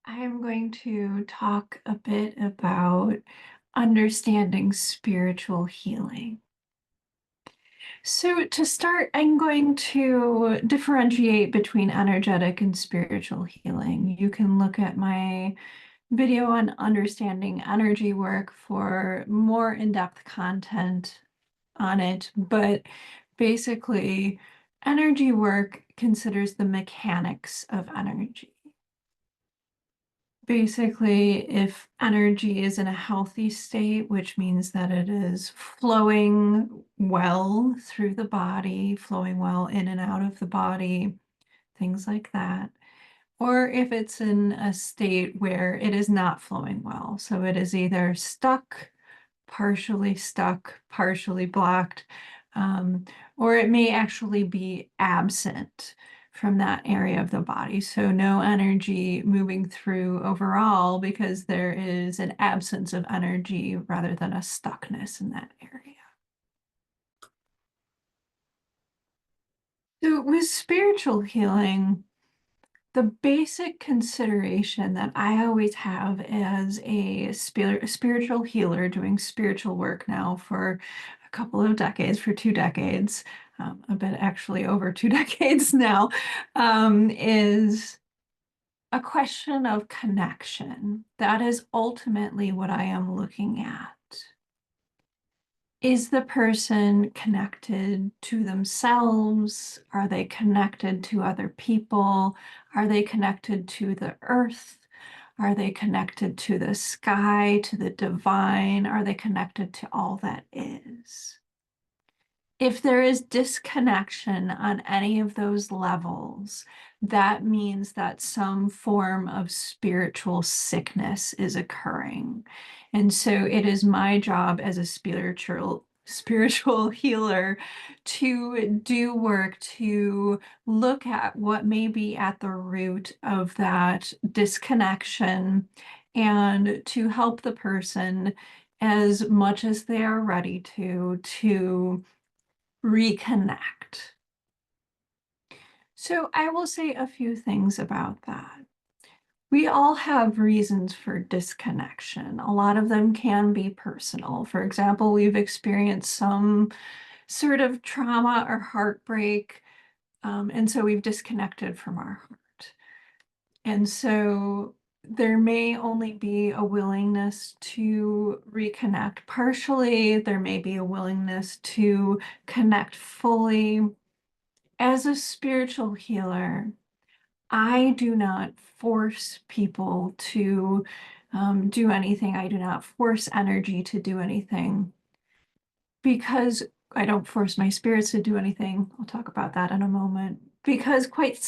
I'm going to talk a bit about understanding spiritual healing. So, to start, I'm going to differentiate between energetic and spiritual healing. You can look at my video on understanding energy work for more in-depth content on it, but basically, energy work considers the mechanics of energy. Basically, if energy is in a healthy state, which means that it is flowing well through the body, flowing well in and out of the body, things like that. Or if it's in a state where it is not flowing well. So it is either stuck, partially blocked, um, or it may actually be absent from that area of the body. So no energy moving through overall because there is an absence of energy rather than a stuckness in that area. So with spiritual healing, the basic consideration that I always have as a spiritual healer doing spiritual work now for a couple of decades, for 2 decades, a bit actually over 2 decades now, is a question of connection. That is ultimately what I am looking at. Is the person connected to themselves? Are they connected to other people? Are they connected to the earth? Are they connected to the sky, to the divine? Are they connected to all that is? If there is disconnection on any of those levels, that means that some form of spiritual sickness is occurring. And so it is my job as a spiritual healer to do work to look at what may be at the root of that disconnection and to help the person as much as they are ready to reconnect. So I will say a few things about that. We all have reasons for disconnection. A lot of them can be personal. For example, we've experienced some sort of trauma or heartbreak, and so we've disconnected from our heart. And so there may only be a willingness to reconnect partially, there may be a willingness to connect fully. As a spiritual healer, I do not force people to do anything. I do not force energy to do anything because I don't force my spirits to do anything. I'll talk about that in a moment because quite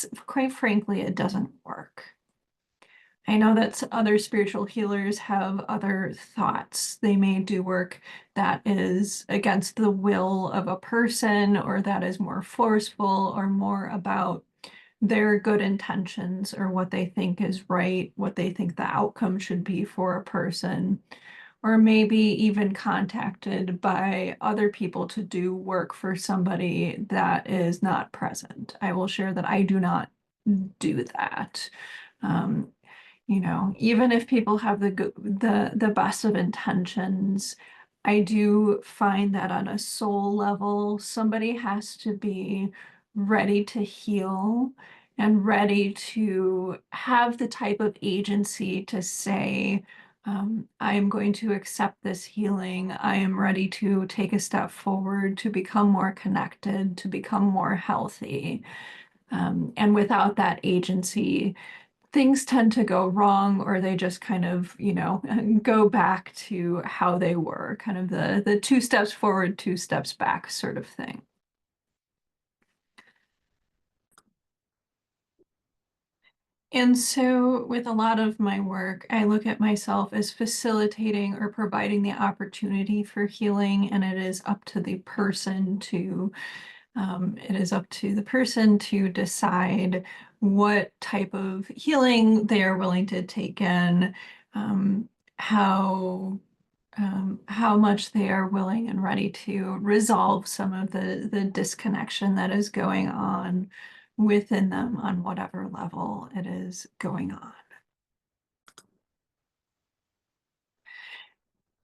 frankly, it doesn't work. I know that other spiritual healers have other thoughts. They may do work that is against the will of a person, or that is more forceful, or more about their good intentions, or what they think is right, what they think the outcome should be for a person, or maybe even contacted by other people to do work for somebody that is not present. I will share that I do not do that. Um, even if people have the best of intentions, I do find that on a soul level, somebody has to be ready to heal and ready to have the type of agency to say, I am going to accept this healing. I am ready to take a step forward to become more connected, to become more healthy. And without that agency, things tend to go wrong, or they just kind of, go back to how they were, kind of the 2 steps forward, 2 steps back sort of thing. And so with a lot of my work, I look at myself as facilitating or providing the opportunity for healing, and it is up to the person to decide what type of healing they are willing to take in, um, how how much they are willing and ready to resolve some of the disconnection that is going on within them on whatever level it is going on.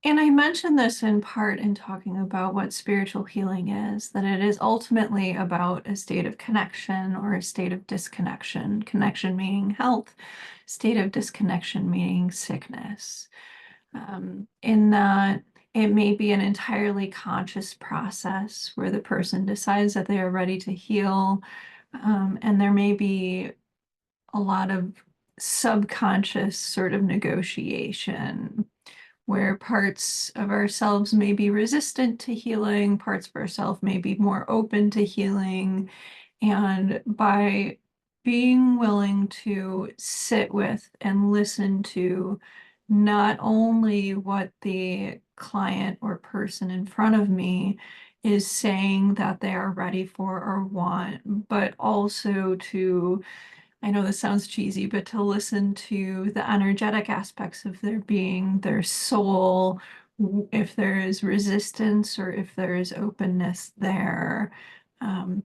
And I mentioned this in part in talking about what spiritual healing is, that it is ultimately about a state of connection or a state of disconnection. Connection meaning health, state of disconnection meaning sickness. In that it may be an entirely conscious process where the person decides that they are ready to heal, and there may be a lot of subconscious sort of negotiation where parts of ourselves may be resistant to healing, parts of ourselves may be more open to healing. And by being willing to sit with and listen to not only what the client or person in front of me is saying that they are ready for or want, but also to, I know this sounds cheesy, but to listen to the energetic aspects of their being, their soul, if there is resistance or if there is openness there. Um,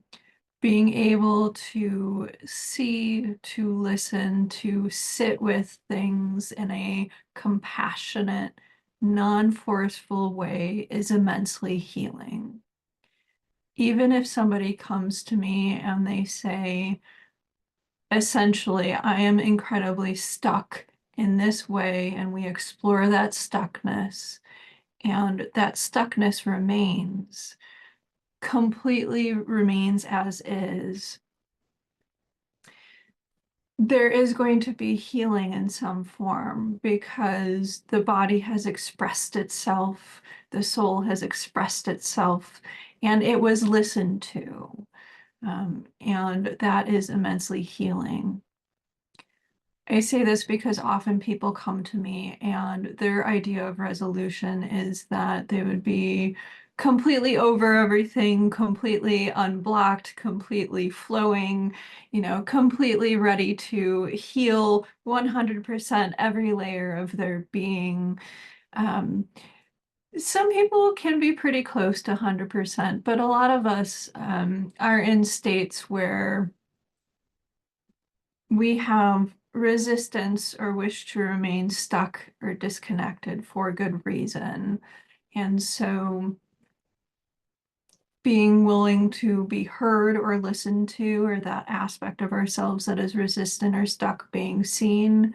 Being able to see, to listen, to sit with things in a compassionate, non-forceful way is immensely healing. Even if somebody comes to me and they say, essentially, I am incredibly stuck in this way, and we explore that stuckness, and that stuckness remains, completely remains as is. There is going to be healing in some form because the body has expressed itself, the soul has expressed itself, and it was listened to. And that is immensely healing. I say this because often people come to me and their idea of resolution is that they would be completely over everything, completely unblocked, completely flowing, completely ready to heal 100% every layer of their being. Um, some people can be pretty close to 100%, but a lot of us are in states where we have resistance or wish to remain stuck or disconnected for good reason. And so being willing to be heard or listened to, or that aspect of ourselves that is resistant or stuck being seen,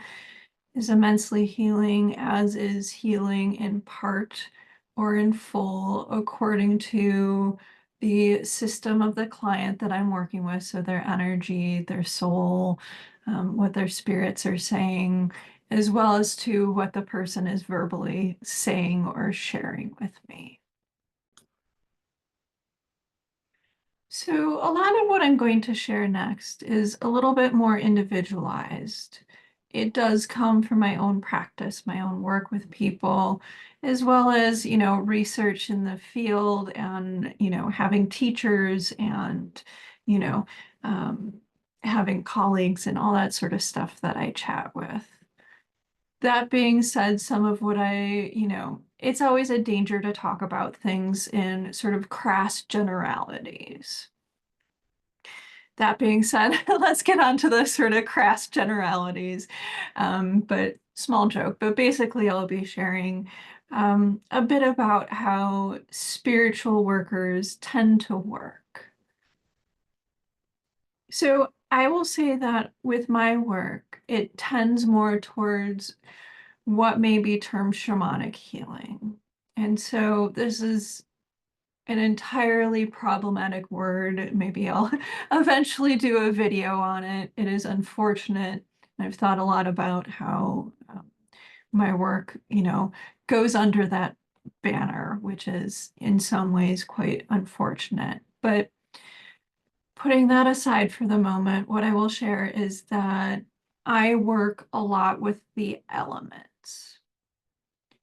is immensely healing, as is healing in part or in full according to the system of the client that I'm working with. So their energy, their soul, what their spirits are saying, as well as to what the person is verbally saying or sharing with me. So a lot of what I'm going to share next is a little bit more individualized. It does come from my own practice, my own work with people, as well as, research in the field and, having teachers and, you know, um, having colleagues and all that sort of stuff that I chat with. That being said, some of what it's always a danger to talk about things in sort of crass generalities. That being said, let's get on to the sort of crass generalities, but small joke. But basically, I'll be sharing a bit about how spiritual workers tend to work. So I will say that with my work, it tends more towards what may be termed shamanic healing. And so this is an entirely problematic word. Maybe I'll eventually do a video on it. It is unfortunate. I've thought a lot about how my work, goes under that banner, which is in some ways quite unfortunate. But putting that aside for the moment, what I will share is that I work a lot with the elements.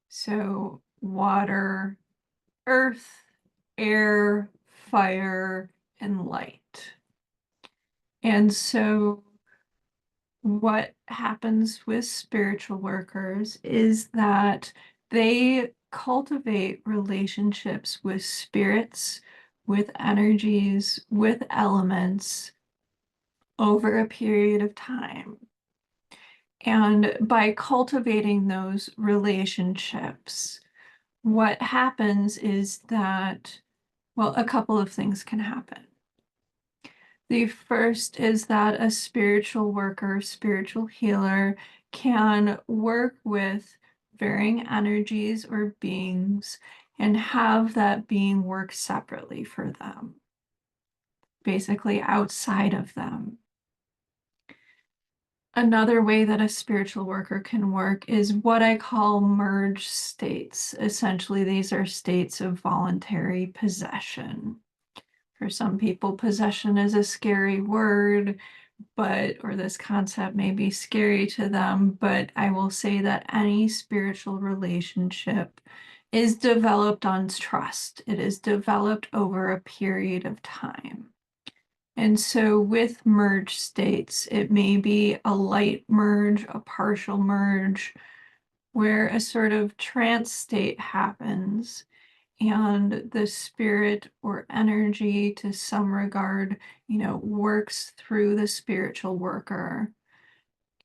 So water, earth, air, fire, and light. And so what happens with spiritual workers is that they cultivate relationships with spirits, with energies, with elements over a period of time. And by cultivating those relationships, what happens is that, well, a couple of things can happen. The first is that a spiritual worker, spiritual healer can work with varying energies or beings and have that being work separately for them, basically outside of them. Another way that a spiritual worker can work is what I call merge states. Essentially, these are states of voluntary possession. For some people, possession is a scary word, or this concept may be scary to them, but I will say that any spiritual relationship is developed on trust. It is developed over a period of time. And so with merge states, it may be a light merge, a partial merge, where a sort of trance state happens and the spirit or energy to some regard, works through the spiritual worker.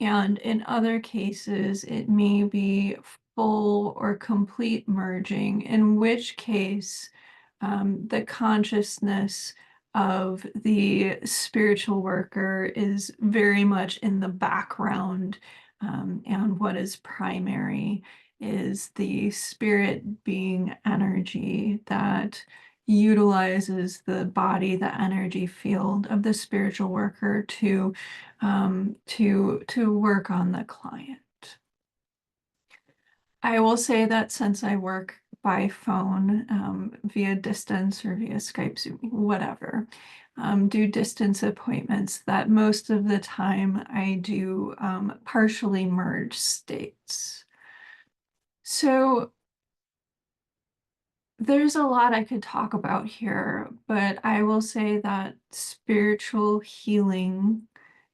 And in other cases, it may be full or complete merging, in which case the consciousness of the spiritual worker is very much in the background. And what is primary is the spirit being energy that utilizes the body, the energy field of the spiritual worker to work on the client. I will say that since I work by phone, via distance or via Skype, Zoom, whatever, do distance appointments, that most of the time I do partially merge states. So there's a lot I could talk about here, but I will say that spiritual healing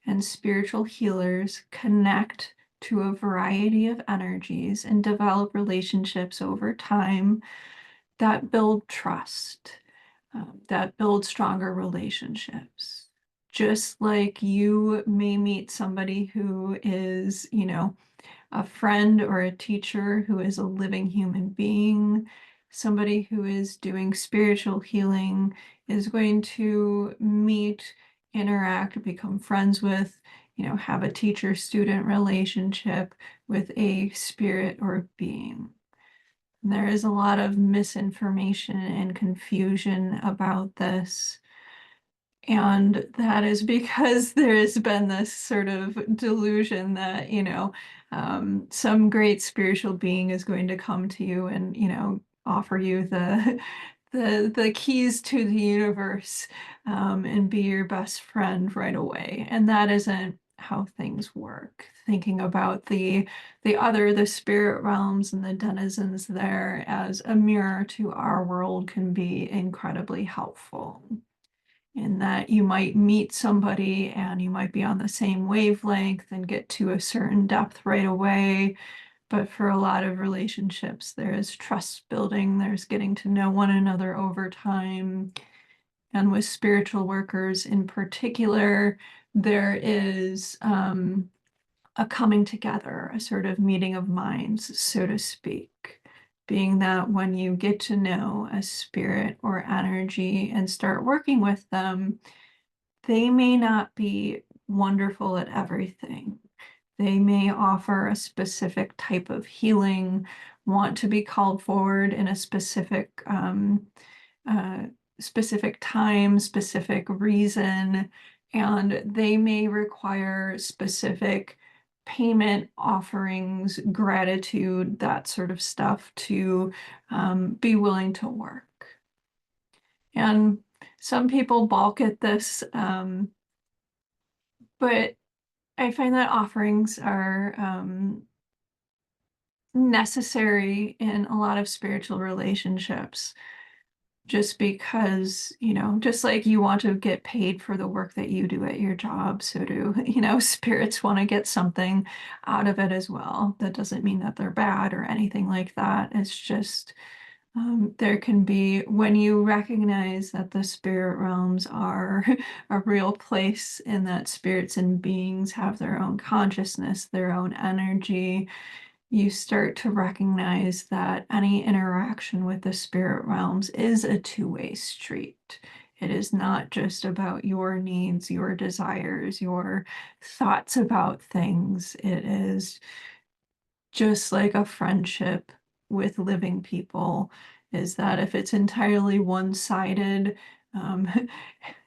and spiritual healers connect to a variety of energies and develop relationships over time that build trust, that build stronger relationships. Just like you may meet somebody who is, a friend or a teacher who is a living human being, somebody who is doing spiritual healing is going to meet, interact, become friends with, have a teacher-student relationship with a spirit or being. There is a lot of misinformation and confusion about this. And that is because there has been this sort of delusion that, some great spiritual being is going to come to you and, offer you the keys to the universe, and be your best friend right away. And that isn't how things work. Thinking about the spirit realms and the denizens there as a mirror to our world can be incredibly helpful. In that you might meet somebody and you might be on the same wavelength and get to a certain depth right away. But for a lot of relationships, there is trust building, there's getting to know one another over time. And with spiritual workers in particular, there is a coming together, a sort of meeting of minds, so to speak. Being that when you get to know a spirit or energy and start working with them, they may not be wonderful at everything. They may offer a specific type of healing, want to be called forward in a specific time, specific reason, and they may require specific payment offerings, gratitude, that sort of stuff to be willing to work. And some people balk at this, but I find that offerings are necessary in a lot of spiritual relationships. Just because, just like you want to get paid for the work that you do at your job, so do, spirits want to get something out of it as well. That doesn't mean that they're bad or anything like that. It's just, there can be, when you recognize that the spirit realms are a real place and that spirits and beings have their own consciousness, their own energy, you start to recognize that any interaction with the spirit realms is a two-way street. It is not just about your needs, your desires, your thoughts about things. It is just like a friendship with living people, is that if it's entirely one-sided, um,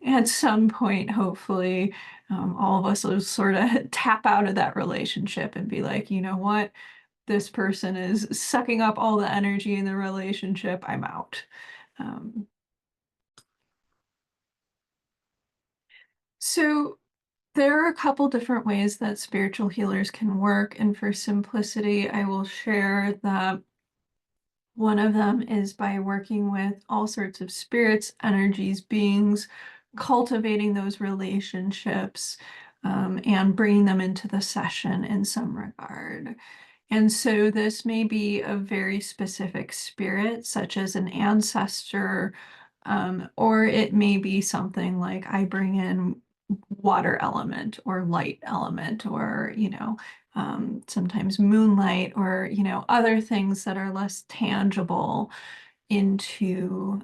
at some point, hopefully, all of us will sort of tap out of that relationship and be like, you know what? This person is sucking up all the energy in the relationship. I'm out. Um, so there are a couple different ways that spiritual healers can work. And for simplicity, I will share that one of them is by working with all sorts of spirits, energies, beings, cultivating those relationships, and bringing them into the session in some regard. And so this may be a very specific spirit, such as an ancestor, or it may be something like I bring in water element or light element, or, sometimes moonlight, or, other things that are less tangible into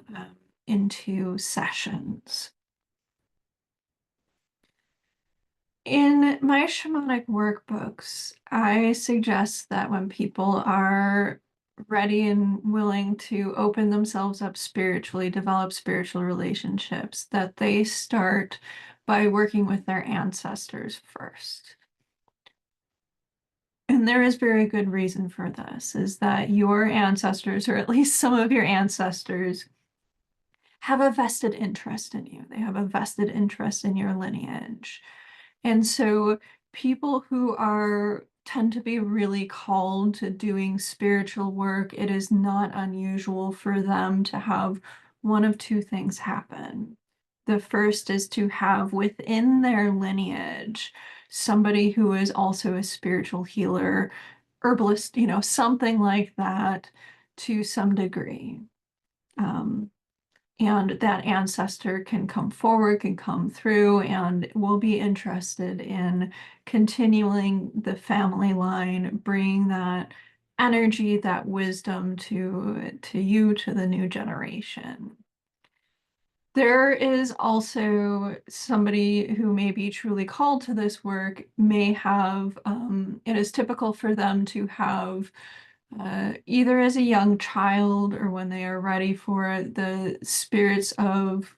sessions. In my shamanic workbooks, I suggest that when people are ready and willing to open themselves up spiritually, develop spiritual relationships, that they start by working with their ancestors first. And there is very good reason for this, is that your ancestors, or at least some of your ancestors, have a vested interest in you. They have a vested interest in your lineage. And so people who tend to be really called to doing spiritual work, it is not unusual for them to have one of two things happen. The first is to have within their lineage somebody who is also a spiritual healer, herbalist, something like that to some degree. And that ancestor can come forward, can come through, and will be interested in continuing the family line, bringing that energy, that wisdom to you, to the new generation. There is also somebody who may be truly called to this work, may have, it is typical for them to have either as a young child or when they are ready for the spirits of,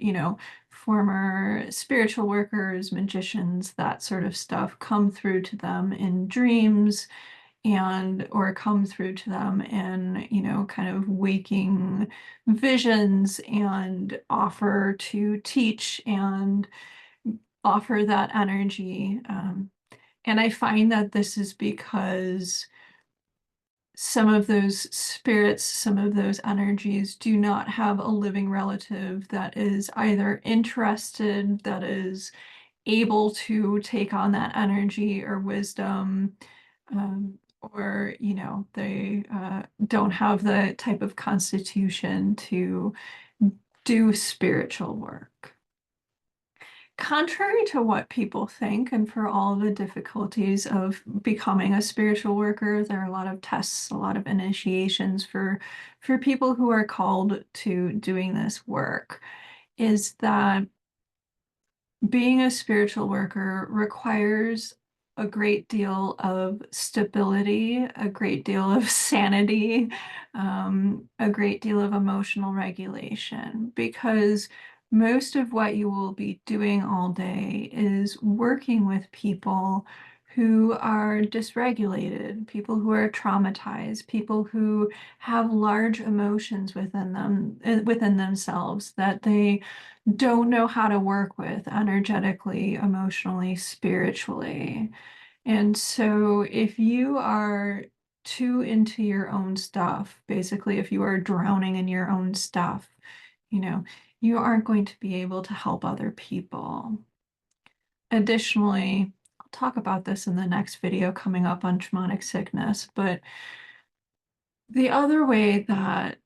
former spiritual workers, magicians, that sort of stuff come through to them in dreams, and or come through to them in, kind of waking visions, and offer to teach and offer that energy. And I find that this is because some of those spirits, some of those energies do not have a living relative that is either interested, that is able to take on that energy or wisdom, or, they don't have the type of constitution to do spiritual work. Contrary to what people think, and for all the difficulties of becoming a spiritual worker, there are a lot of tests, a lot of initiations for people who are called to doing this work, is that being a spiritual worker requires a great deal of stability, a great deal of sanity, a great deal of emotional regulation, because most of what you will be doing all day is working with people who are dysregulated, people who are traumatized, people who have large emotions within themselves that they don't know how to work with energetically, emotionally, spiritually. And so if you are too into your own stuff, basically, if you are drowning in your own stuff, you aren't going to be able to help other people. Additionally, I'll talk about this in the next video coming up on shamanic sickness, but the other way that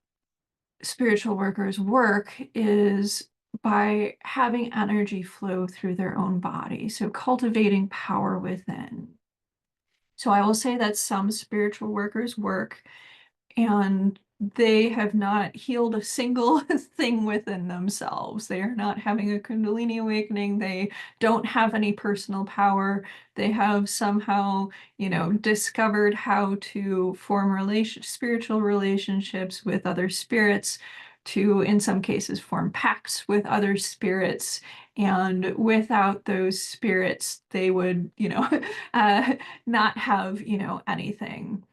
spiritual workers work is by having energy flow through their own body, so cultivating power within. So I will say that some spiritual workers work and they have not healed a single thing within themselves. They are not having a Kundalini awakening. They don't have any personal power. They have somehow, discovered how to form spiritual relationships with other spirits, to, in some cases, form pacts with other spirits. And without those spirits, they would, not have, anything.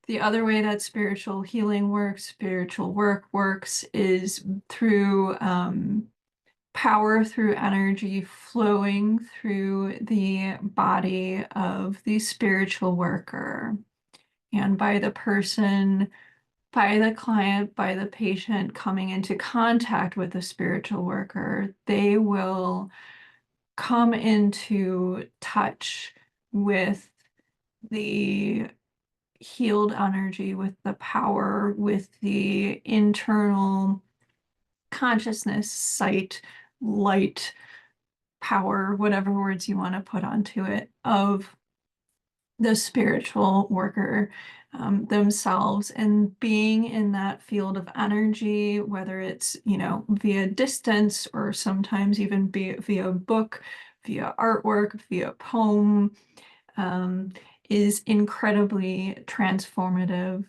The other way that spiritual healing works, spiritual work works, is through power, through energy flowing through the body of the spiritual worker. And by the person, by the client, by the patient coming into contact with the spiritual worker, they will come into touch with the healed energy, with the power, with the internal consciousness, sight, light, power, whatever words you want to put onto it, of the spiritual worker themselves, and being in that field of energy, whether it's, via distance or sometimes even via book, via artwork, via poem, um, is incredibly transformative.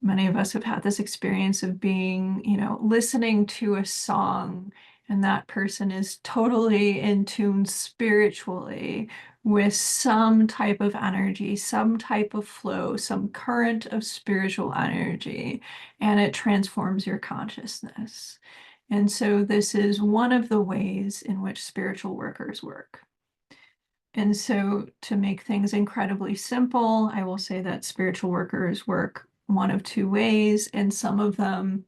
Many of us have had this experience of being, listening to a song, and that person is totally in tune spiritually with some type of energy, some type of flow, some current of spiritual energy, and it transforms your consciousness. And so this is one of the ways in which spiritual workers work. And so, to make things incredibly simple, I will say that spiritual workers work one of two ways, and some of them,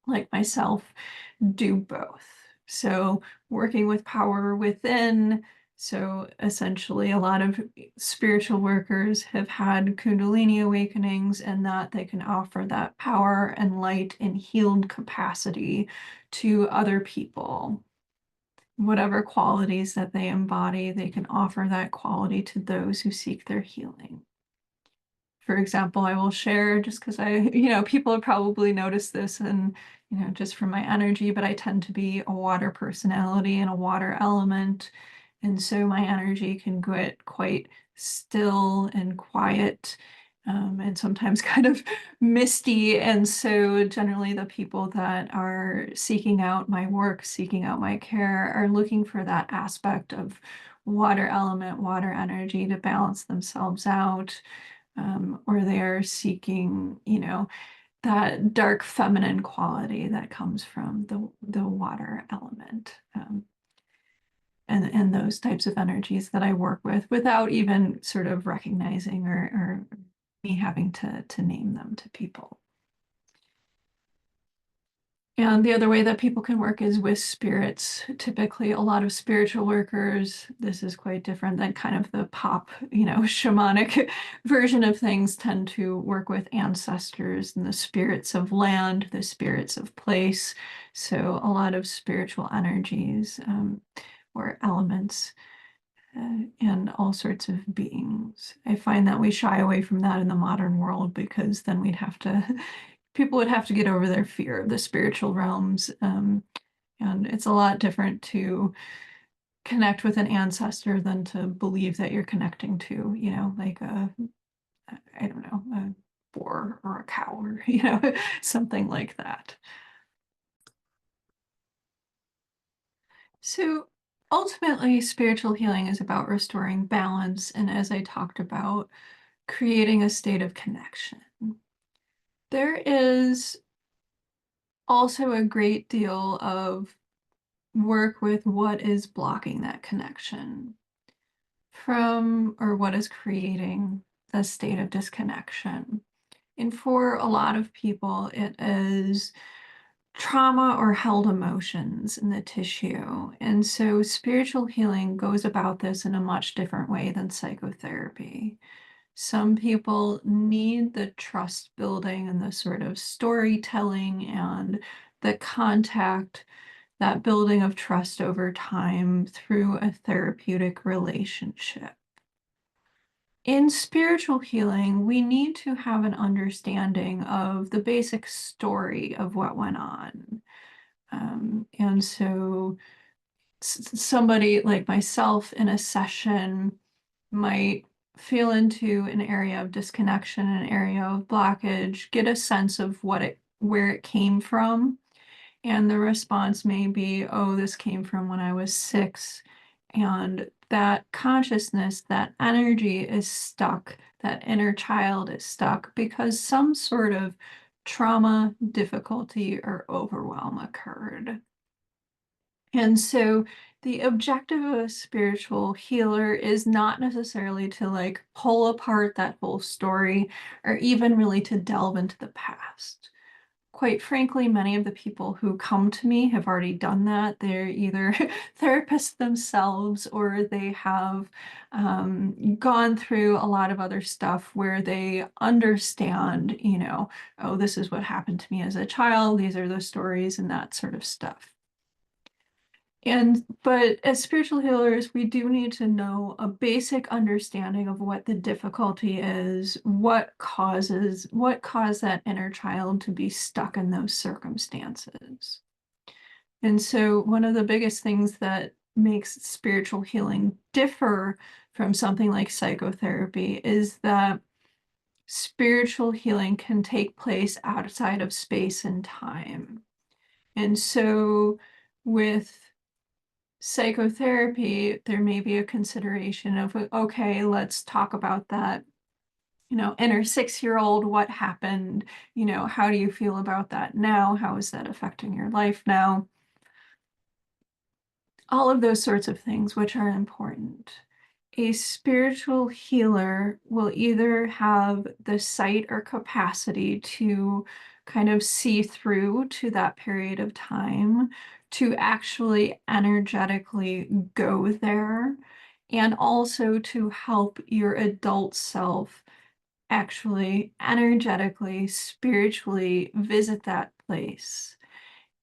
like myself, do both. So, working with power within. So, essentially, a lot of spiritual workers have had Kundalini awakenings, and that they can offer that power and light and healed capacity to other people. Whatever qualities that they embody, they can offer that quality to those who seek their healing. For example, I will share, just because people have probably noticed this, and, just from my energy, but I tend to be a water personality and a water element. And so my energy can get quite still and quiet, and sometimes kind of misty. And so generally the people that are seeking out my work, seeking out my care, are looking for that aspect of water element, water energy to balance themselves out, or they're seeking, that dark feminine quality that comes from the water element. And those types of energies that I work with without even sort of recognizing or me having to name them to people. And the other way that people can work is with spirits. Typically, a lot of spiritual workers, this is quite different than kind of the pop, shamanic version of things, tend to work with ancestors and the spirits of land, the spirits of place. So a lot of spiritual energies, or elements, and all sorts of beings. I find that we shy away from that in the modern world, because then people would have to get over their fear of the spiritual realms. And it's a lot different to connect with an ancestor than to believe that you're connecting to, like I don't know, a boar or a cow, or, something like that. So ultimately, spiritual healing is about restoring balance, and, as I talked about, creating a state of connection. There is also a great deal of work with what is blocking that connection or what is creating the state of disconnection. And for a lot of people, it is trauma or held emotions in the tissue. And so spiritual healing goes about this in a much different way than psychotherapy. Some people need the trust building and the sort of storytelling and the contact, that building of trust over time through a therapeutic relationship. In spiritual healing, we need to have an understanding of the basic story of what went on. And so somebody like myself in a session might feel into an area of disconnection, an area of blockage, get a sense of where it came from. And the response may be, oh, this came from when I was 6. And that consciousness, that energy is stuck, that inner child is stuck because some sort of trauma, difficulty, or overwhelm occurred. And so the objective of a spiritual healer is not necessarily to like pull apart that whole story or even really to delve into the past. Quite frankly, many of the people who come to me have already done that. They're either therapists themselves or they have gone through a lot of other stuff where they understand, oh, this is what happened to me as a child. These are the stories and that sort of stuff. But as spiritual healers, we do need to know a basic understanding of what the difficulty is, what caused that inner child to be stuck in those circumstances. And so one of the biggest things that makes spiritual healing differ from something like psychotherapy is that spiritual healing can take place outside of space and time. And so with psychotherapy, there may be a consideration of, okay, let's talk about that, inner 6-year-old, what happened? How do you feel about that now? How is that affecting your life now? All of those sorts of things, which are important. A spiritual healer will either have the sight or capacity to kind of see through to that period of time, to actually energetically go there, and also to help your adult self actually energetically, spiritually visit that place.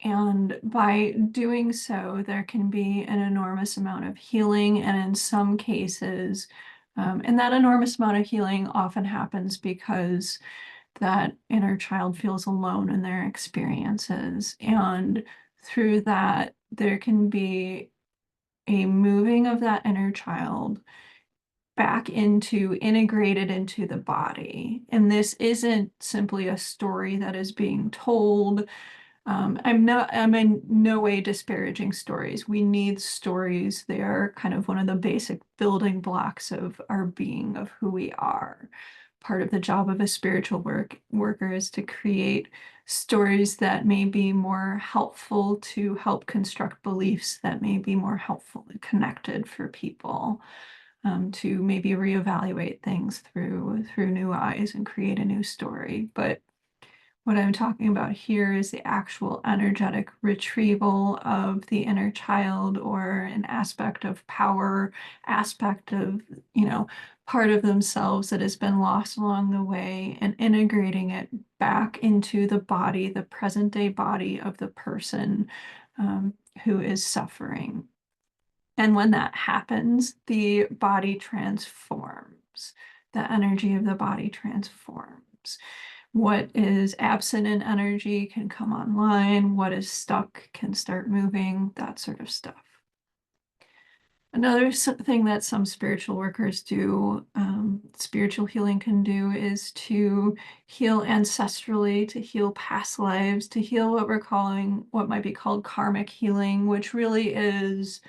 And by doing so, there can be an enormous amount of healing. And in some cases, and that enormous amount of healing often happens because that inner child feels alone in their experiences. And through that, there can be a moving of that inner child back integrated into the body. And this isn't simply a story that is being told. I'm in no way disparaging stories. We need stories. They are kind of one of the basic building blocks of our being, of who we are. Part of the job of a spiritual worker is to create stories that may be more helpful to help construct beliefs that may be more helpful and connected for people, to maybe reevaluate things through new eyes and create a new story. But what I'm talking about here is the actual energetic retrieval of the inner child, or an aspect of power, aspect of, part of themselves that has been lost along the way, and integrating it back into the body, the present day body of the person who is suffering. And when that happens, the body transforms. The energy of the body transforms. What is absent in energy can come online. What is stuck can start moving, that sort of stuff. Another thing that some spiritual workers do, spiritual healing can do, is to heal ancestrally, to heal past lives, to heal what might be called karmic healing, which really is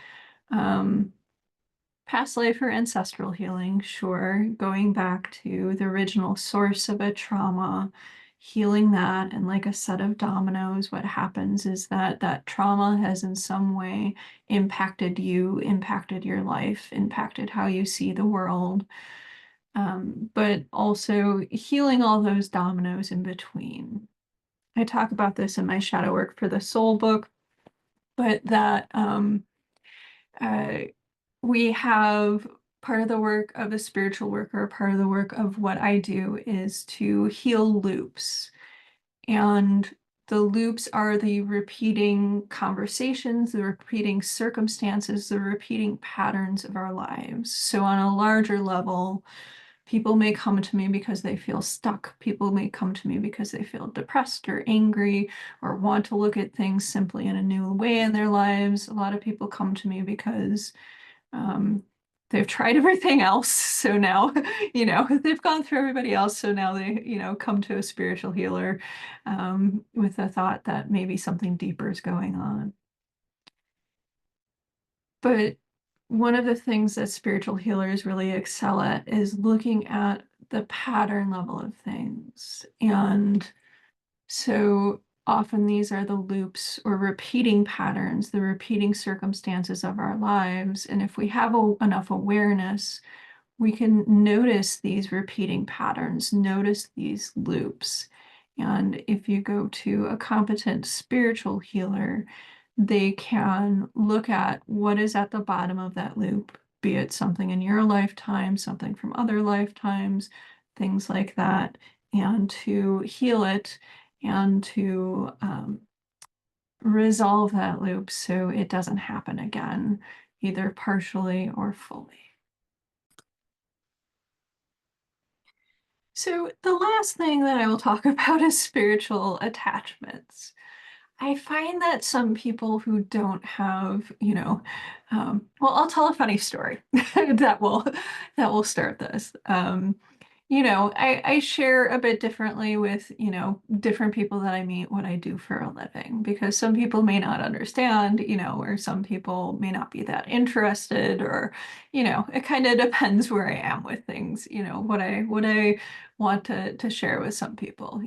past life or ancestral healing, sure, going back to the original source of a trauma, healing that. And like a set of dominoes, what happens is that that trauma has in some way impacted you, impacted your life, impacted how you see the world. But also healing all those dominoes in between. I talk about this in my Shadow Work for the Soul book, but that uh, we have part of the work of a spiritual worker, part of the work of what I do is to heal loops. And the loops are the repeating conversations, the repeating circumstances, the repeating patterns of our lives. So on a larger level, People may come to me because they feel stuck. People may come to me because they feel depressed or angry or want to look at things simply in a new way in their lives. A lot of people come to me because um, they've tried everything else. So now, they've gone through everybody else. So now they, come to a spiritual healer with the thought that maybe something deeper is going on. But one of the things that spiritual healers really excel at is looking at the pattern level of things. And so often these are the loops or repeating patterns, the repeating circumstances of our lives. And if we have enough awareness, we can notice these repeating patterns, notice these loops. And if you go to a competent spiritual healer, they can look at what is at the bottom of that loop, be it something in your lifetime, something from other lifetimes, things like that, and to heal it and to resolve that loop so it doesn't happen again, either partially or fully. So the last thing that I will talk about is spiritual attachments. I find that some people who don't have, well, I'll tell a funny story that will start this. I share a bit differently with, different people that I meet what I do for a living, because some people may not understand, or some people may not be that interested, or, it kind of depends where I am with things, what I want to share with some people,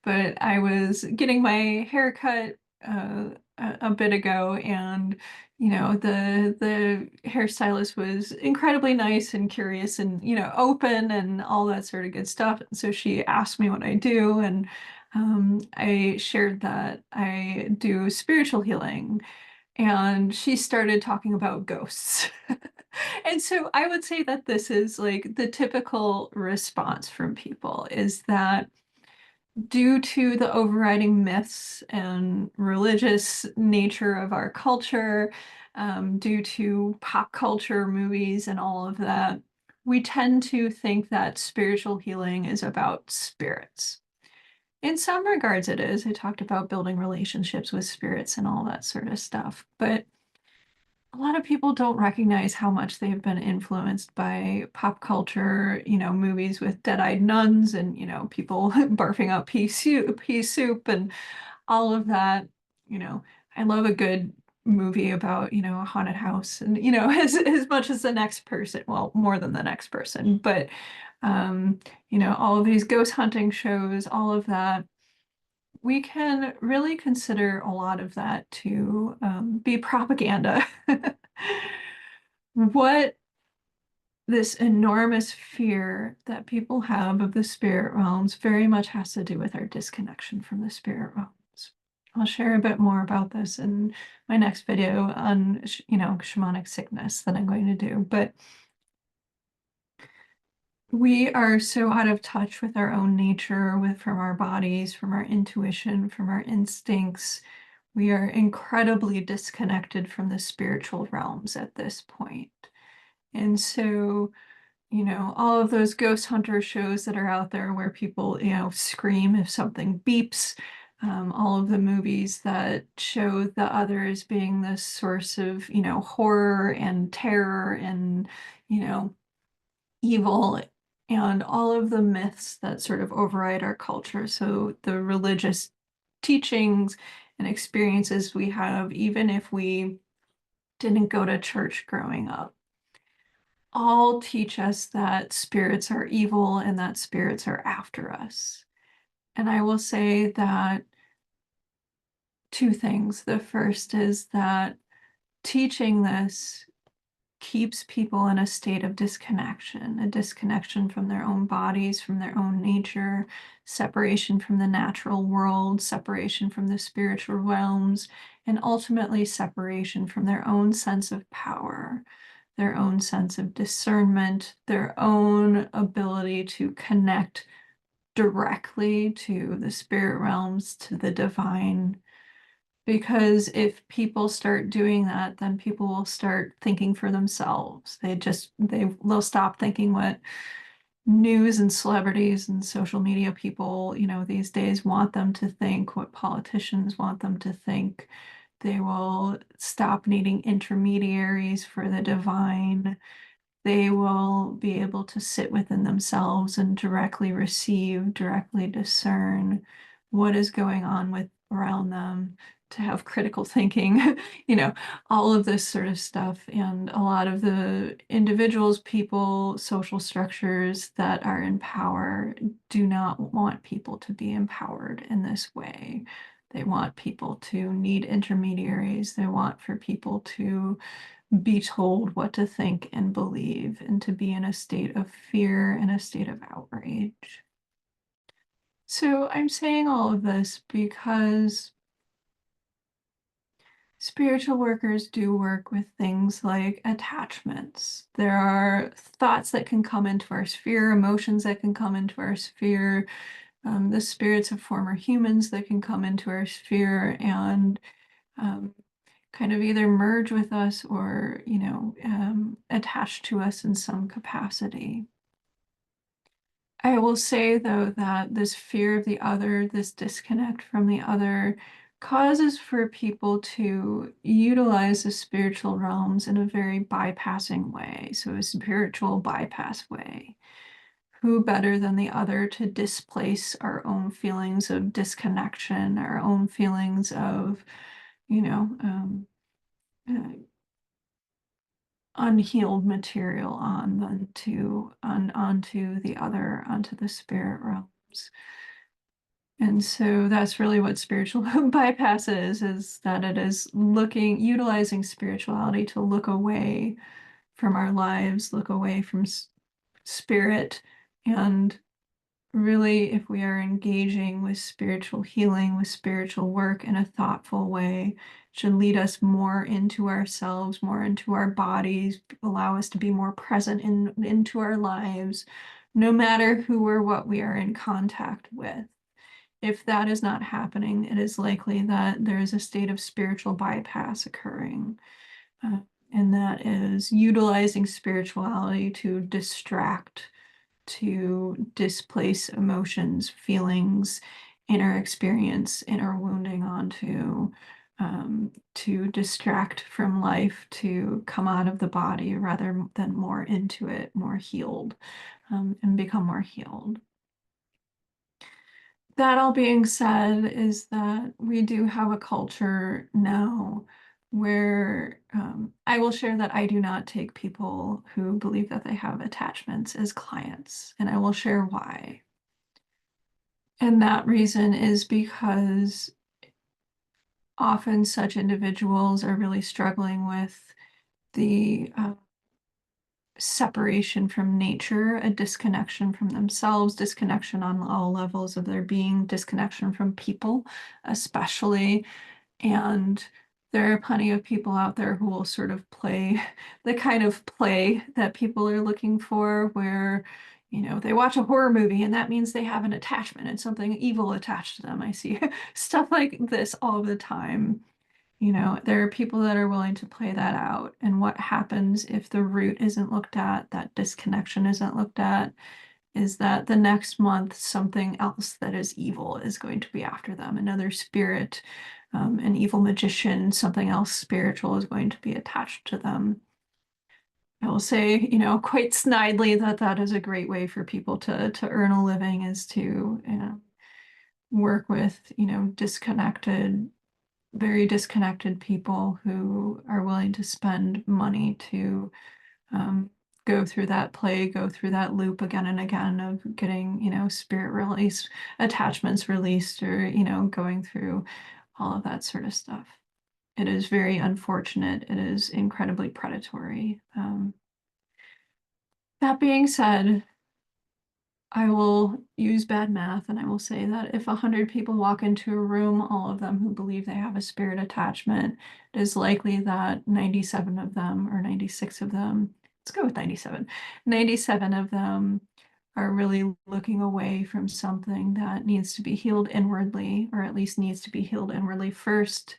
But I was getting my hair cut a bit ago, and the hairstylist was incredibly nice and curious and, open and all that sort of good stuff. So she asked me what I do, and I shared that I do spiritual healing, and she started talking about ghosts. And so I would say that this is like the typical response from people, is that due to the overriding myths and religious nature of our culture, due to pop culture, movies, and all of that, we tend to think that spiritual healing is about spirits. In some regards, it is. I talked about building relationships with spirits and all that sort of stuff. But a lot of people don't recognize how much they've been influenced by pop culture, movies with dead-eyed nuns and, people barfing out pea soup and all of that. I love a good movie about, a haunted house and, as much as the next person, well, more than the next person, but, all of these ghost hunting shows, all of that. We can really consider a lot of that to be propaganda. What this enormous fear that people have of the spirit realms very much has to do with our disconnection from the spirit realms. I'll share a bit more about this in my next video on, shamanic sickness that I'm going to do. But we are so out of touch with our own nature, from our bodies, from our intuition, from our instincts. We are incredibly disconnected from the spiritual realms at this point. And so, all of those ghost hunter shows that are out there where people, scream if something beeps, all of the movies that show the other as being this source of, horror and terror and, evil, and all of the myths that sort of override our culture. So the religious teachings and experiences we have, even if we didn't go to church growing up, all teach us that spirits are evil and that spirits are after us. And I will say that two things. The first is that teaching this keeps people in a state of disconnection, a disconnection from their own bodies, from their own nature, separation from the natural world, separation from the spiritual realms, and ultimately separation from their own sense of power, their own sense of discernment, their own ability to connect directly to the spirit realms, to the divine. Because if people start doing that, then people will start thinking for themselves. They'll stop thinking what news and celebrities and social media people, these days want them to think what politicians want them to think. They will stop needing intermediaries for the divine. They will be able to sit within themselves and directly receive, directly discern what is going on with around them, to have critical thinking, all of this sort of stuff. And a lot of the individuals, people, social structures that are in power do not want people to be empowered in this way. They want people to need intermediaries. They want for people to be told what to think and believe, and to be in a state of fear and a state of outrage. So I'm saying all of this because spiritual workers do work with things like attachments. There are thoughts that can come into our sphere, emotions that can come into our sphere, the spirits of former humans that can come into our sphere and um, kind of either merge with us or, attach to us in some capacity. I will say, though, that this fear of the other, this disconnect from the other, causes for people to utilize the spiritual realms in a very bypassing way. So, a spiritual bypass way. Who better than the other to displace our own feelings of disconnection, our own feelings of, you know, uh, unhealed material onto the other, onto the spirit realms. And so that's really what spiritual bypass is that it is utilizing spirituality to look away from our lives, look away from spirit. And really, if we are engaging with spiritual healing, with spiritual work in a thoughtful way, should lead us more into ourselves, more into our bodies, allow us to be more present into our lives, no matter who or what we are in contact with. If that is not happening, it is likely that there is a state of spiritual bypass occurring. Uh, and that is utilizing spirituality to distract, to displace emotions, feelings, inner experience, inner wounding onto, to distract from life, to come out of the body rather than more into it, more healed, and become more healed. That all being said, is that we do have a culture now where I will share that I do not take people who believe that they have attachments as clients, and I will share why. And that reason is because often such individuals are really struggling with the separation from nature, a disconnection from themselves, disconnection on all levels of their being, disconnection from people, especially. And there are plenty of people out there who will sort of play the kind of play that people are looking for, where, they watch a horror movie and that means they have an attachment and something evil attached to them. I see stuff like this all the time. There are people that are willing to play that out. And what happens if the root isn't looked at, that disconnection isn't looked at, is that the next month something else that is evil is going to be after them. Another spirit, an evil magician, something else spiritual is going to be attached to them. I will say, quite snidely, that that is a great way for people to earn a living, is to work with, disconnected, very disconnected people who are willing to spend money to go through that play, go through that loop again and again of getting, spirit release, attachments released, or, going through all of that sort of stuff. It is very unfortunate. It is incredibly predatory. That being said, I will use bad math and I will say that if 100 people walk into a room, all of them who believe they have a spirit attachment, it is likely that 97 of them, or 96 of them, let's go with 97, 97 of them are really looking away from something that needs to be healed inwardly, or at least needs to be healed inwardly first.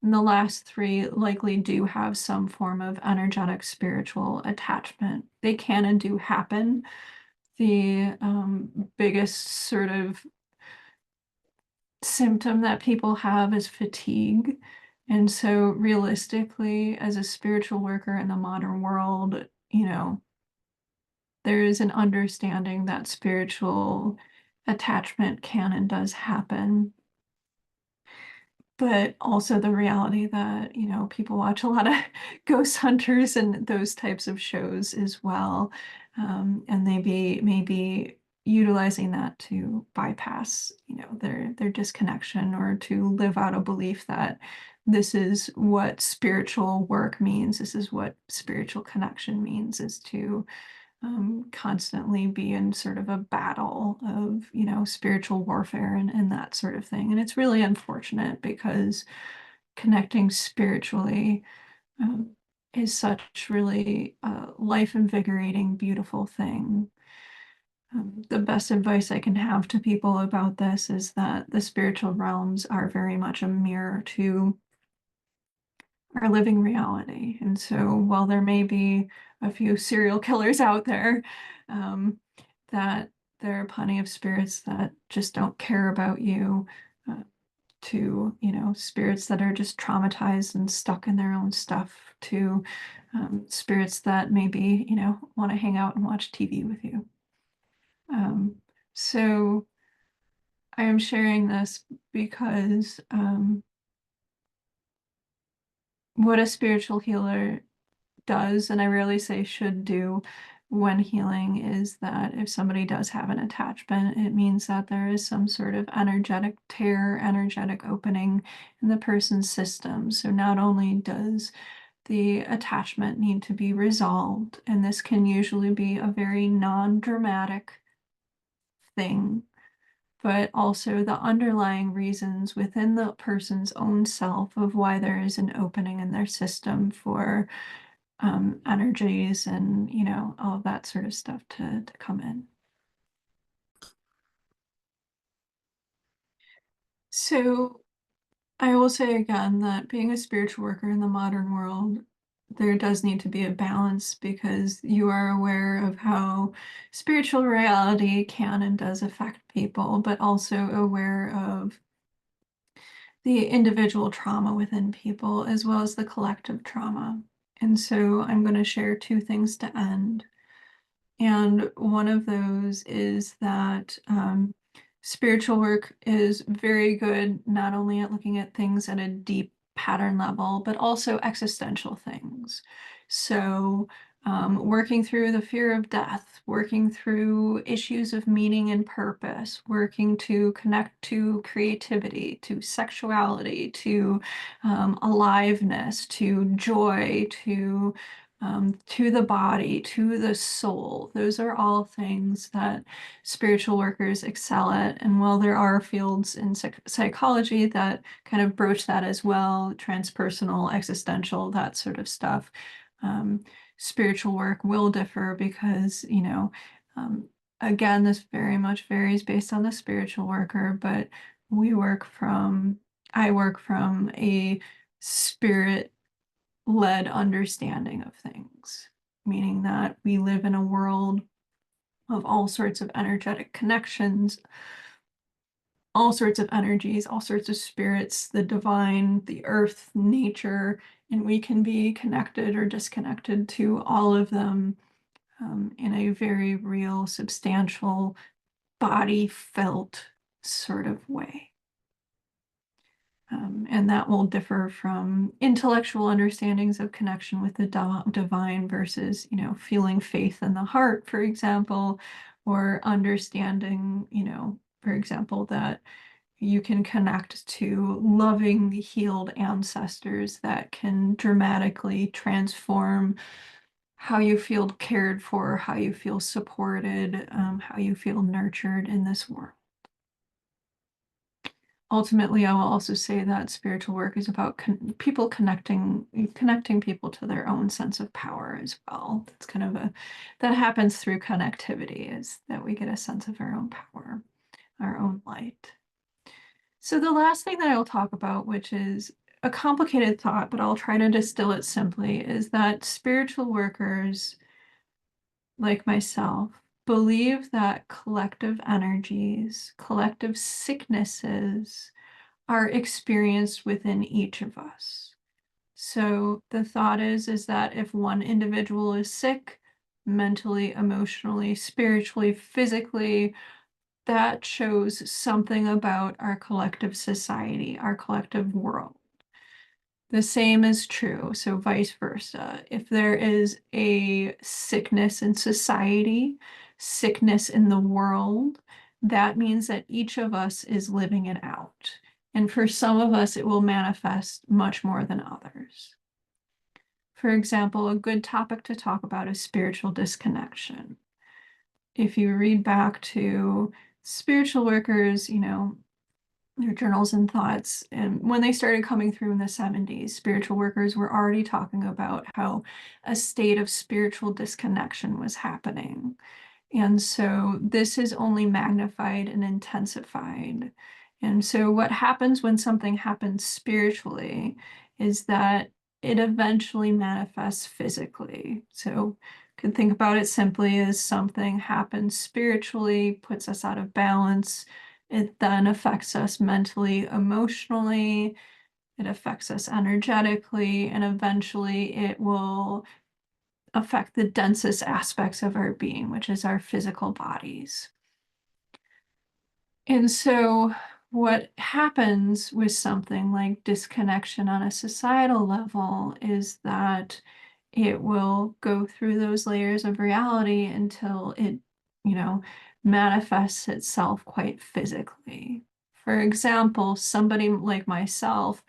And the last three likely do have some form of energetic spiritual attachment. They can and do happen. the biggest sort of symptom that people have is fatigue. And so realistically, as a spiritual worker in the modern world, there is an understanding that spiritual attachment can and does happen, but also the reality that, people watch a lot of ghost hunters and those types of shows as well. And they maybe utilizing that to bypass, their disconnection, or to live out a belief that this is what spiritual work means. This is what spiritual connection means, is to constantly be in sort of a battle of, spiritual warfare and that sort of thing. And it's really unfortunate, because connecting spiritually um, is such really life invigorating, beautiful thing. The best advice I can have to people about this is that the spiritual realms are very much a mirror to our living reality. And so while there may be a few serial killers out there, that there are plenty of spirits that just don't care about you, to, spirits that are just traumatized and stuck in their own stuff, to spirits that maybe, want to hang out and watch TV with you. So I am sharing this because what a spiritual healer does, and I rarely say should do when healing, is that if somebody does have an attachment, it means that there is some sort of energetic tear, energetic opening in the person's system. So not only does the attachment need to be resolved, and this can usually be a very non-dramatic thing, but also the underlying reasons within the person's own self of why there is an opening in their system for energies and, all of that sort of stuff to come in. So I will say again that being a spiritual worker in the modern world, there does need to be a balance, because you are aware of how spiritual reality can and does affect people, but also aware of the individual trauma within people as well as the collective trauma. And so I'm going to share two things to end. And one of those is that spiritual work is very good, not only at looking at things at a deep pattern level, but also existential things. So, working through the fear of death, working through issues of meaning and purpose, working to connect to creativity, to sexuality, to aliveness, to joy, to the body, to the soul. Those are all things that spiritual workers excel at. And while there are fields in psychology that kind of broach that as well, transpersonal, existential, that sort of stuff, spiritual work will differ, because, again, this very much varies based on the spiritual worker, but I work from a spirit led understanding of things, meaning that we live in a world of all sorts of energetic connections, all sorts of energies, all sorts of spirits, the divine, the earth, nature, and we can be connected or disconnected to all of them in a very real, substantial, body felt sort of way. And that will differ from intellectual understandings of connection with the divine versus, feeling faith in the heart, for example, or understanding, for example, that you can connect to loving, healed ancestors that can dramatically transform how you feel cared for, how you feel supported, how you feel nurtured in this world. Ultimately, I will also say that spiritual work is about people connecting people to their own sense of power as well. That's kind of that happens through connectivity, is that we get a sense of our own power, our own light. So the last thing that I'll talk about, which is a complicated thought, but I'll try to distill it simply, is that spiritual workers like myself believe that collective energies, collective sicknesses are experienced within each of us. So the thought is that if one individual is sick, mentally, emotionally, spiritually, physically, that shows something about our collective society, our collective world. The same is true, so vice versa. If there is a sickness in society, sickness in the world, that means that each of us is living it out. And for some of us, it will manifest much more than others. For example, a good topic to talk about is spiritual disconnection. If you read back to spiritual workers, their journals and thoughts, and when they started coming through in the 70s, spiritual workers were already talking about how a state of spiritual disconnection was happening. And so this is only magnified and intensified. And so what happens when something happens spiritually is that it eventually manifests physically. So you can think about it simply as something happens spiritually, puts us out of balance. It then affects us mentally, emotionally, it affects us energetically, and eventually it will affect the densest aspects of our being, which is our physical bodies. And so what happens with something like disconnection on a societal level is that it will go through those layers of reality until it, manifests itself quite physically. For example, somebody like myself,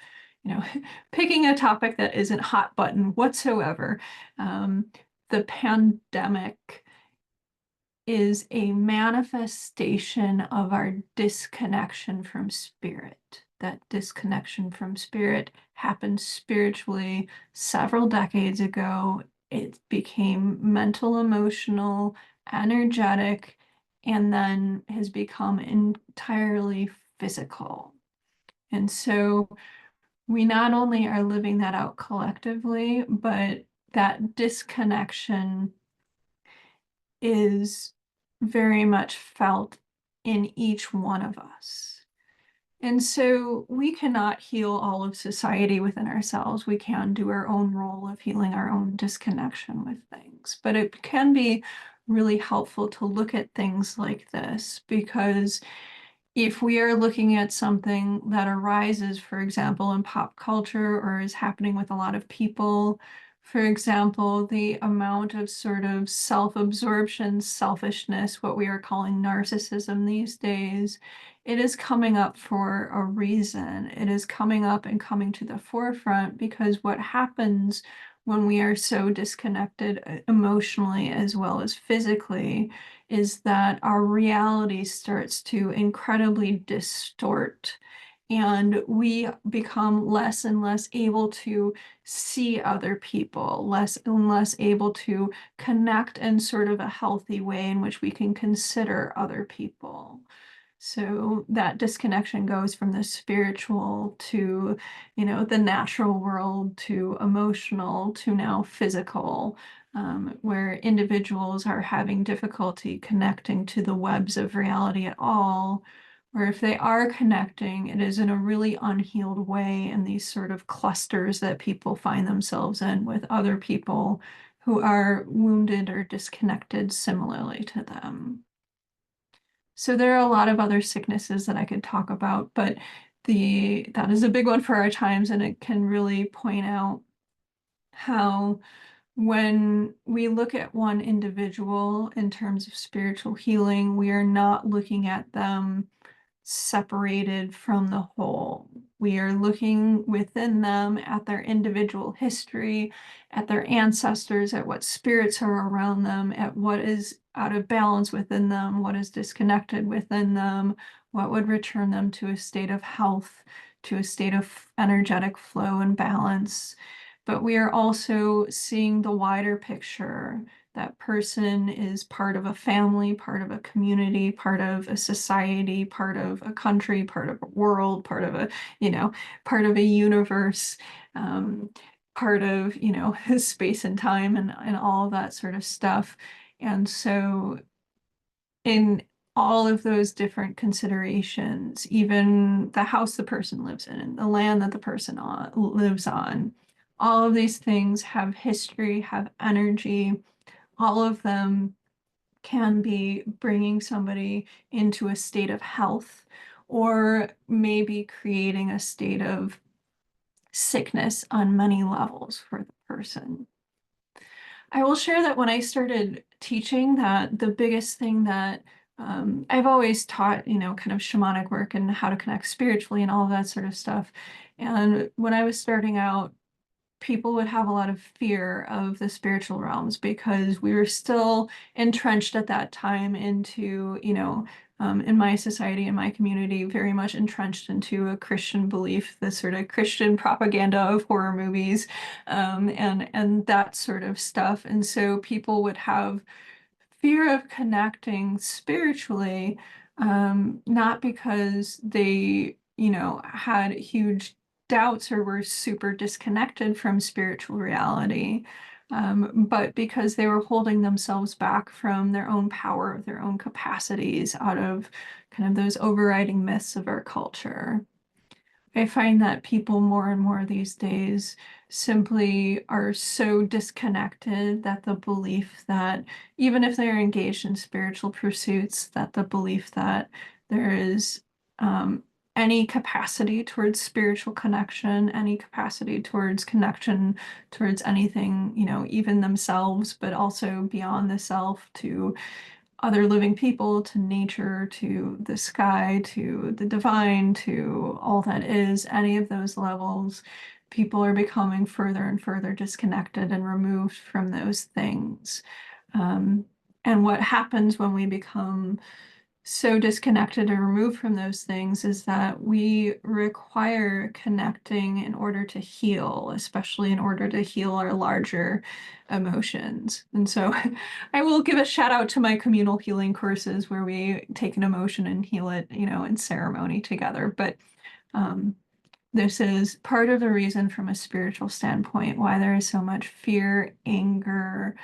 you know, picking a topic that isn't hot button whatsoever, the pandemic is a manifestation of our disconnection from spirit. That disconnection from spirit happened spiritually several decades ago. It became mental, emotional, energetic, and then has become entirely physical. And so we not only are living that out collectively, but that disconnection is very much felt in each one of us. And so we cannot heal all of society within ourselves. We can do our own role of healing our own disconnection with things. But it can be really helpful to look at things like this, because if we are looking at something that arises, for example, in pop culture or is happening with a lot of people, for example, the amount of sort of self-absorption, selfishness, what we are calling narcissism these days, it is coming up for a reason. It is coming up and coming to the forefront because what happens when we are so disconnected emotionally as well as physically is that our reality starts to incredibly distort, and we become less and less able to see other people, less and less able to connect in sort of a healthy way in which we can consider other people. So that disconnection goes from the spiritual to, the natural world to emotional to now physical, where individuals are having difficulty connecting to the webs of reality at all. Or if they are connecting, it is in a really unhealed way in these sort of clusters that people find themselves in with other people who are wounded or disconnected similarly to them. So there are a lot of other sicknesses that I could talk about, but that is a big one for our times, and it can really point out how when we look at one individual in terms of spiritual healing, we are not looking at them separated from the whole. We are looking within them at their individual history, at their ancestors, at what spirits are around them, at what is out of balance within them, what is disconnected within them, what would return them to a state of health, to a state of energetic flow and balance. But we are also seeing the wider picture. That person is part of a family, part of a community, part of a society, part of a country, part of a world, part of part of a universe, part of, space and time and all of that sort of stuff. And so in all of those different considerations, even the house the person lives in, the land that the person lives on, all of these things have history, have energy. All of them can be bringing somebody into a state of health or maybe creating a state of sickness on many levels for the person. I will share that when I started teaching, that the biggest thing that I've always taught, kind of shamanic work and how to connect spiritually and all of that sort of stuff. And when I was starting out, people would have a lot of fear of the spiritual realms because we were still entrenched at that time into, in my society, in my community, very much entrenched into a Christian belief, the sort of Christian propaganda of horror movies, and that sort of stuff. And so people would have fear of connecting spiritually, not because they, had huge doubts or were super disconnected from spiritual reality, but because they were holding themselves back from their own power, their own capacities out of kind of those overriding myths of our culture. I find that people more and more these days simply are so disconnected that the belief that even if they're engaged in spiritual pursuits, that the belief that there is any capacity towards spiritual connection, any capacity towards connection towards anything, even themselves, but also beyond the self to other living people, to nature, to the sky, to the divine, to all that is, any of those levels, people are becoming further and further disconnected and removed from those things. And what happens when we become so disconnected and removed from those things is that we require connecting in order to heal, especially in order to heal our larger emotions. And so I will give a shout out to my communal healing courses where we take an emotion and heal it, in ceremony together. But this is part of the reason from a spiritual standpoint why there is so much fear, anger,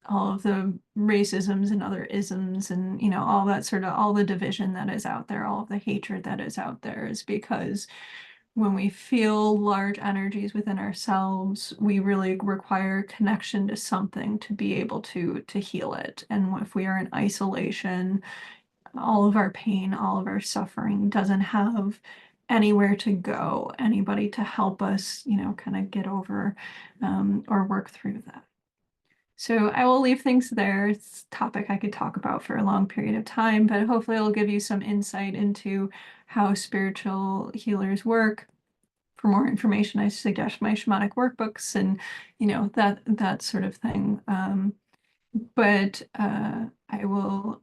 all of the racisms and other isms and, all that sort of, all the division that is out there, all of the hatred that is out there is because when we feel large energies within ourselves, we really require connection to something to be able to heal it. And if we are in isolation, all of our pain, all of our suffering doesn't have anywhere to go, anybody to help us, kind of get over or work through that. So I will leave things there. It's a topic I could talk about for a long period of time, but hopefully it'll give you some insight into how spiritual healers work. For more information, I suggest my shamanic workbooks and, that sort of thing. But I will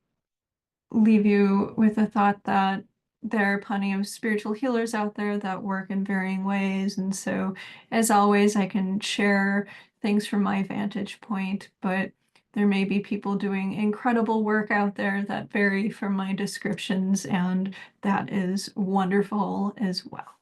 leave you with the thought that there are plenty of spiritual healers out there that work in varying ways. And so, as always, I can share things from my vantage point, but there may be people doing incredible work out there that vary from my descriptions, and that is wonderful as well.